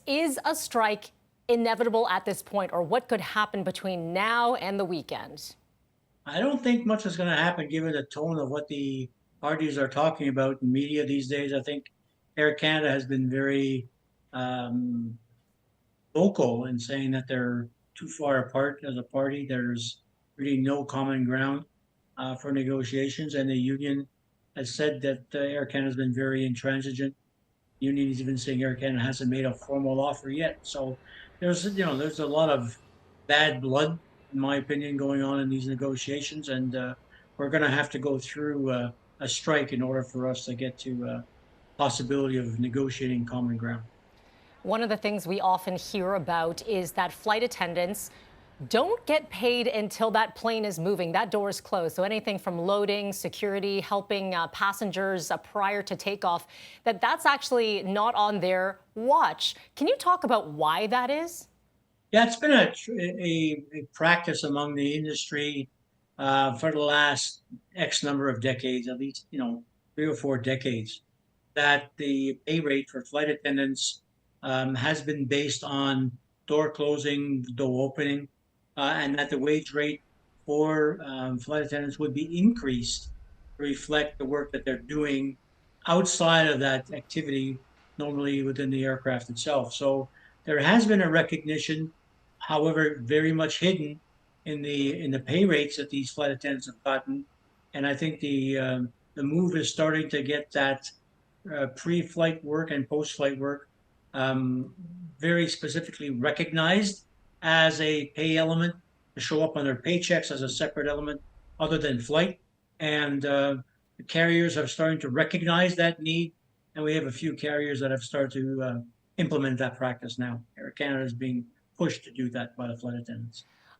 Is a strike inevitable at this point, or what could happen between now and the weekend? I don't think much is going to happen given the tone of what the parties are talking about in media these days. I think Air Canada has been very um, vocal in saying that they're too far apart as a party. There's really no common ground for negotiations, and the union has said that Air Canada has been very intransigent. Union is even saying Air Canada hasn't made a formal offer yet. So there's a lot of bad blood, in my opinion, going on in these negotiations, and we're going to have to go through a strike in order for us to get to possibility of negotiating common ground. One of the things we often hear about is that flight attendants don't get paid until that plane is moving, that door is closed. So anything from loading, security, helping passengers prior to takeoff, that's actually not on their watch. Can you talk about why that is? Yeah, it's been a practice among the industry for the last X number of decades, at least 3 or 4 decades, that the pay rate for flight attendants has been based on door closing, door opening, and that the wage rate for flight attendants would be increased to reflect the work that they're doing outside of that activity, normally within the aircraft itself. So there has been a recognition, however, very much hidden in the pay rates that these flight attendants have gotten, and I think the move is starting to get that pre-flight work and post-flight work um, very specifically recognized as a pay element to show up on their paychecks as a separate element other than flight. And the carriers are starting to recognize that need. And we have a few carriers that have started to implement that practice now. Air Canada is being pushed to do that by the flight attendants.